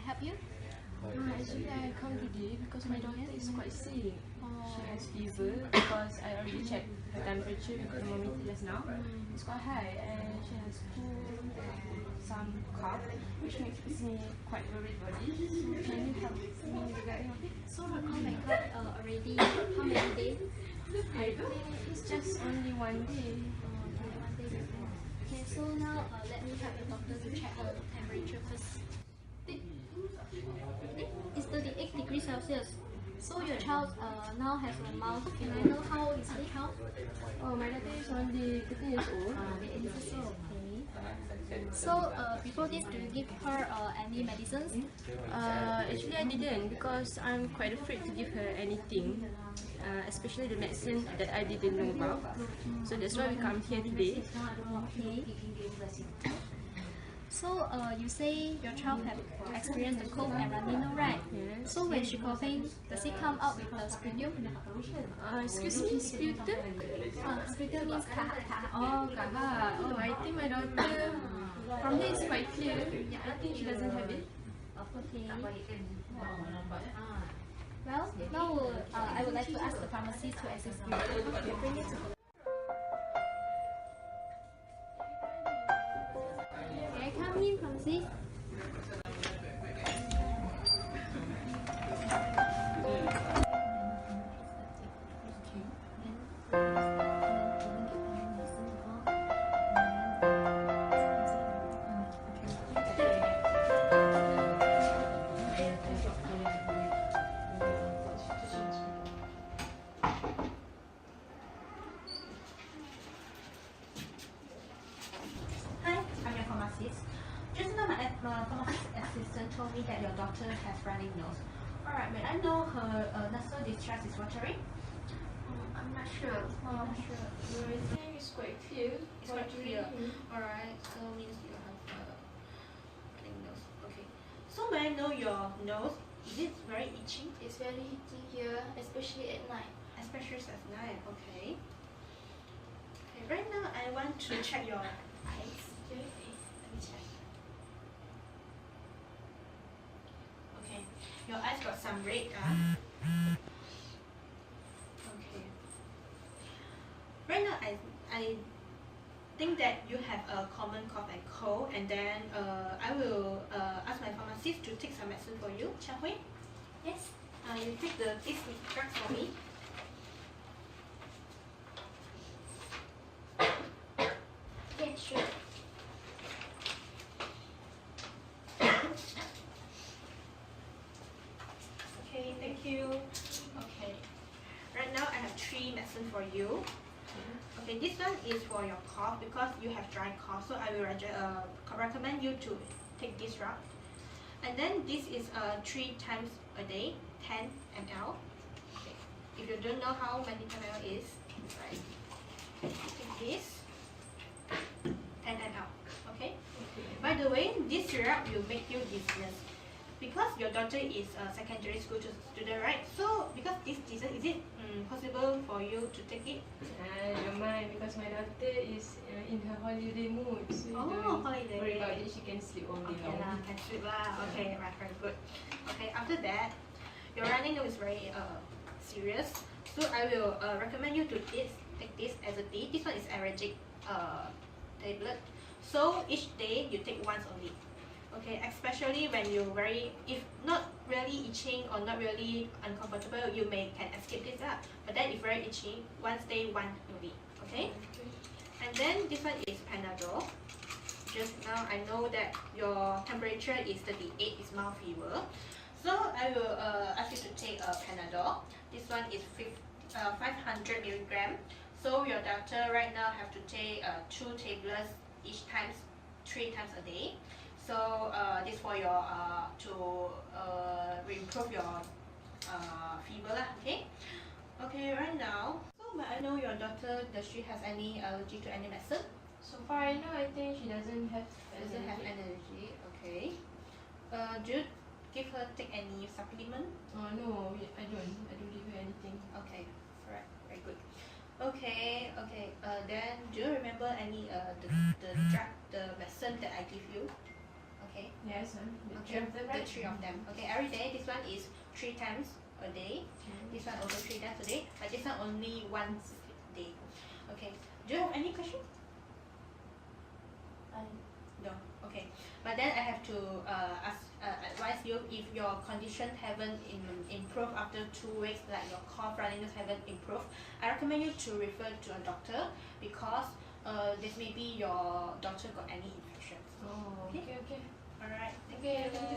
help you? Actually, I come today because my daughter is quite sick. She has fever because I already checked her temperature with the thermometer just now. It's quite high and she has cold and some cough, which makes me quite worried about it. So can you help me regarding of it? So her cough and cold already how many days? I think it's just only one day. Okay, 1 day before. Okay, so now let me help the doctor to check her temperature first. It's 38 degrees Celsius. So your child now has a mouth. Can I know how old is the child? Oh, my daughter is only 13 years old. 18 years old. Okay. So before this, do you give her any medicines? Actually, I didn't because I'm quite afraid to give her anything, especially the medicine that I didn't know about. So that's why we come here today. Okay. So you say your child have experienced the cold and runny nose, right? Yes. So when she coughing, does it come out with the sputum? Excuse me, sputum? Sputum means kaha. Oh, kaha. Oh, I think my daughter, from here it's quite clear. I think she doesn't have it. Okay. Well, now I would like to ask the pharmacist to assist you. Okay, bring it to the. May I come in, pharmacist? Hi, I'm your pharmacist. Just now my pharmacist assistant told me that your daughter has running nose. Alright, may I know her nasal discharge is watery? I'm not sure. Not sure. I think it's quite clear. It's quite clear. Alright, so means you have running nose. Okay. So may I know your nose? Is it very itchy? It's very itchy here, especially at night. Especially at night. Okay. Okay. Right now I want to check your eyes. Okay. Let me check. Okay, your eyes got some red. Okay. Right now, I think that you have a common cough and cold, and then I will ask my pharmacist to take some medicine for you. Shall we? Yes. You take these drugs for me. Okay, sure. Okay, thank you. Okay. Right now I have 3 medicine for you. Okay, this one is for your cough because you have dry cough, so I will recommend you to take this drug. And then this is 3 times a day, 10 ml. Okay. If you don't know how many ml is, right? Take this, 10 ml. Okay. By the way, this syrup will make you dizziness. Because your daughter is a secondary school student, right? So, because this season, is it possible for you to take it? I don't mind because my daughter is in her holiday mood. So Oh, holiday. worry about it. She can sleep all day Okay long. lah, can sleep lah. Okay, right, very good. Okay, after that, your running nose is very serious. So I will recommend you to take this as a day. This one is allergic tablet. So each day you take once only. Okay, especially when you if not really itching or not really uncomfortable, you can escape this up. But then if very itchy, once day one only. Okay. And then this one is Panadol. Just now I know that your temperature is 38, is mild fever. So I will ask you to take a Panadol. This one is 500 milligram. So your doctor right now have to take 2 tablets each time, 3 times a day. So this for your to improve your fever lah. Okay. Okay. Right now, so may I know your daughter, does she have any allergy to any medicine? So far I know, I think she doesn't have allergy. Okay. Do you give her take any supplement? No, I don't. I don't give her anything. Okay. Alright. Very good. Okay. Okay. Then do you remember any the drug, the medicine that I give you? Okay. Yes, the Okay, three of them, the right? 3 of them. Okay, every day. This one is 3 times a day. This one also 3 times a day, but this one only once a day. Okay. Do you have any question? No. Okay. But then I have to advise you, if your condition haven't improved after 2 weeks, like your cough, runniness haven't improved, I recommend you to refer to a doctor, because this may be your doctor got any infections. Oh, okay. Alright. Thank Okay, you.